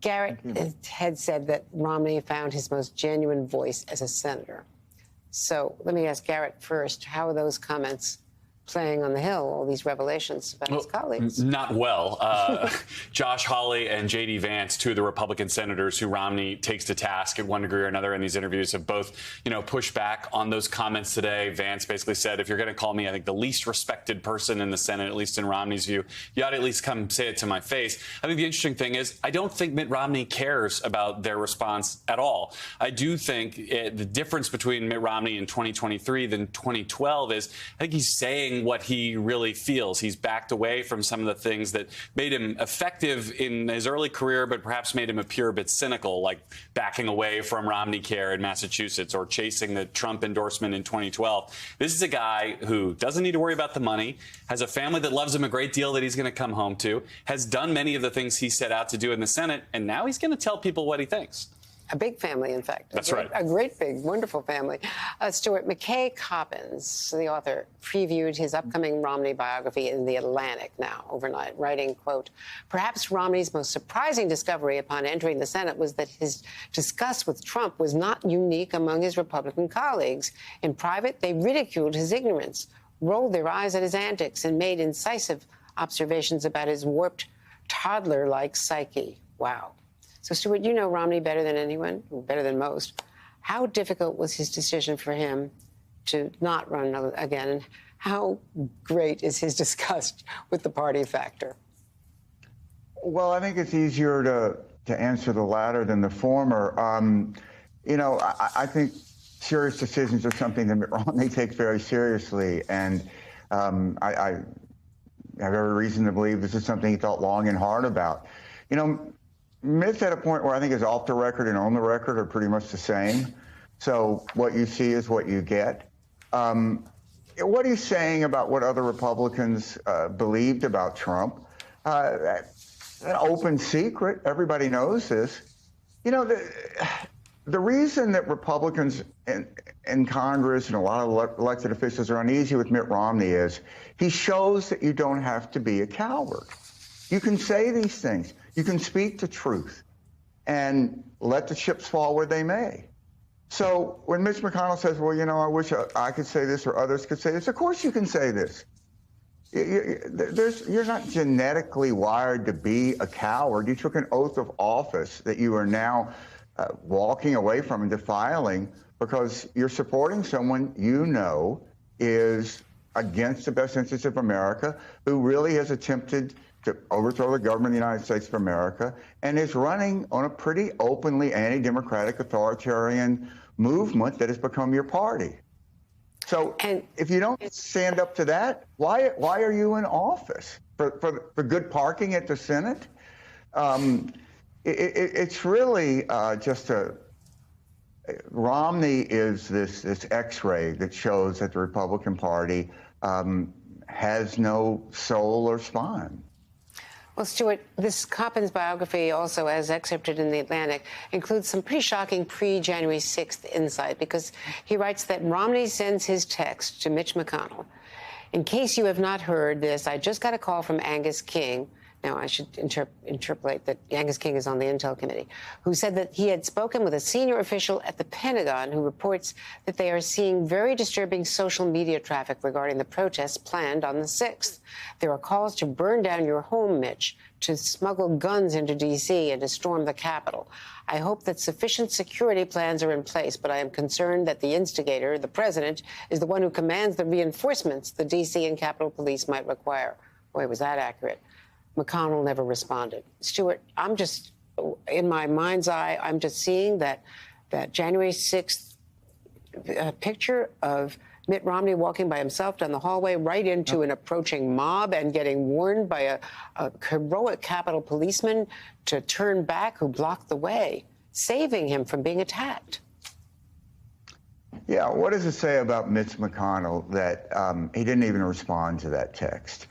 Garrett had said that Romney found his most genuine voice as a senator. So let me ask Garrett first, how are those comments playing on the Hill, all these revelations about his colleagues? Not well. Josh Hawley and J.D. Vance, two of the Republican senators who Romney takes to task at one degree or another in these interviews, have both, pushed back on those comments today. Vance basically said, if you're going to call me, I think, the least respected person in the Senate, at least in Romney's view, you ought to at least come say it to my face. I think the interesting thing is I don't think Mitt Romney cares about their response at all. I do think the difference between Mitt Romney in 2023 than 2012 is I think he's saying what he really feels. He's backed away from some of the things that made him effective in his early career, but perhaps made him appear a bit cynical, like backing away from Romney Care in Massachusetts or chasing the Trump endorsement in 2012. This is a guy who doesn't need to worry about the money, has a family that loves him a great deal that he's going to come home to, has done many of the things he set out to do in the Senate, and now he's going to tell people what he thinks. A big family, in fact. That's right. A great, big, wonderful family. Stuart, McKay Coppins, the author, previewed his upcoming Romney biography in The Atlantic now overnight, writing, quote, perhaps Romney's most surprising discovery upon entering the Senate was that his disgust with Trump was not unique among his Republican colleagues. In private, they ridiculed his ignorance, rolled their eyes at his antics, and made incisive observations about his warped, toddler-like psyche. Wow. So, Stuart, you know Romney better than anyone, better than most. How difficult was his decision for him to not run again? And how great is his disgust with the party factor? Well, I think it's easier to answer the latter than the former. I think serious decisions are something that Mitt Romney takes very seriously. And I have every reason to believe this is something he thought long and hard about. Mitt's at a point where I think his off the record and on the record are pretty much the same. So what you see is what you get. What he's saying about what other Republicans believed about Trump, an open secret. Everybody knows this. The reason that Republicans in Congress and a lot of elected officials are uneasy with Mitt Romney is he shows that you don't have to be a coward. You can say these things. You can speak the truth and let the chips fall where they may. So when Mitch McConnell says, well, I wish I could say this or others could say this, of course you can say this. You're not genetically wired to be a coward. You took an oath of office that you are now walking away from and defiling because you're supporting someone is against the best interests of America, who really has attempted to overthrow the government of the United States of America and is running on a pretty openly anti-democratic authoritarian movement that has become your party. So if you don't stand up to that, why are you in office? For good parking at the Senate? It's really Romney is this X-ray that shows that the Republican Party has no soul or spine. Well, Stuart, this Coppins biography, also as excerpted in The Atlantic, includes some pretty shocking pre-January 6th insight, because he writes that Romney sends his text to Mitch McConnell. In case you have not heard this, I just got a call from Angus King. Now, I should interpolate that Angus King is on the Intel Committee, who said that he had spoken with a senior official at the Pentagon who reports that they are seeing very disturbing social media traffic regarding the protests planned on the 6th. There are calls to burn down your home, Mitch, to smuggle guns into D.C. and to storm the Capitol. I hope that sufficient security plans are in place, but I am concerned that the instigator, the president, is the one who commands the reinforcements the D.C. and Capitol Police might require. Boy, was that accurate. McConnell never responded. Stuart, I'm just, in my mind's eye, I'm just seeing that January 6th picture of Mitt Romney walking by himself down the hallway right into an approaching mob and getting warned by a heroic Capitol policeman to turn back, who blocked the way, saving him from being attacked. Yeah, what does it say about Mitch McConnell that he didn't even respond to that text?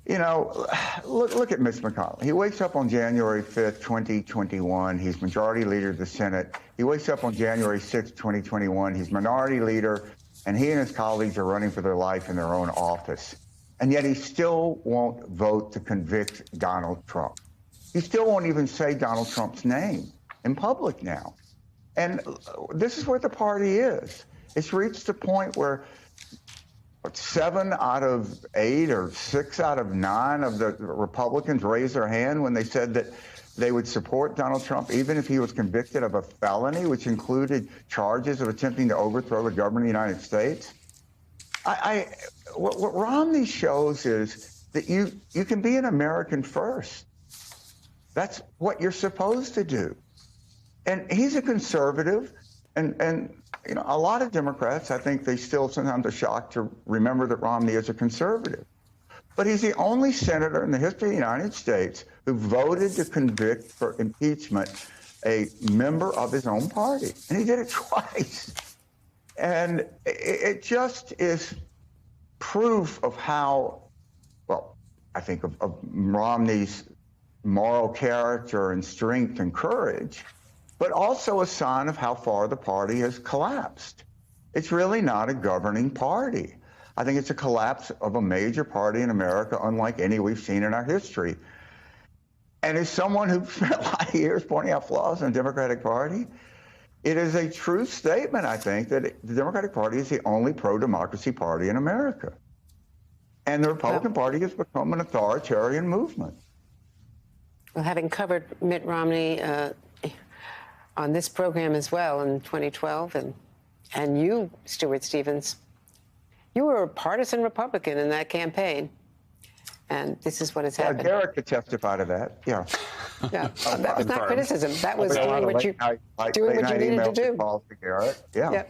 Look at Mitch McConnell. He wakes up on January 5th, 2021. He's majority leader of the Senate. He wakes up on January 6th, 2021. He's minority leader, and he and his colleagues are running for their life in their own office. And yet he still won't vote to convict Donald Trump. He still won't even say Donald Trump's name in public now. And this is where the party is. It's reached a point where 7 out of 8 or 6 out of 9 of the Republicans raised their hand when they said that they would support Donald Trump, even if he was convicted of a felony, which included charges of attempting to overthrow the government of the United States. What Romney shows is that you can be an American first. That's what you're supposed to do. And he's a conservative, and you know, a lot of Democrats, I think they still sometimes are shocked to remember that Romney is a conservative. But he's the only senator in the history of the United States who voted to convict for impeachment a member of his own party. And he did it twice. And it just is proof of how, well, I think of Romney's moral character and strength and courage, but also a sign of how far the party has collapsed. It's really not a governing party. I think it's a collapse of a major party in America, unlike any we've seen in our history. And as someone who spent a lot of years pointing out flaws in the Democratic Party, it is a true statement, I think, that the Democratic Party is the only pro-democracy party in America. And the Republican Party has become an authoritarian movement. Well, having covered Mitt Romney on this program as well in 2012, and you, Stuart Stevens, you were a partisan Republican in that campaign, and this is what has happened. Derek could testify to that. Yeah. Yeah, that was not criticism. That was doing what you needed to do. Yeah.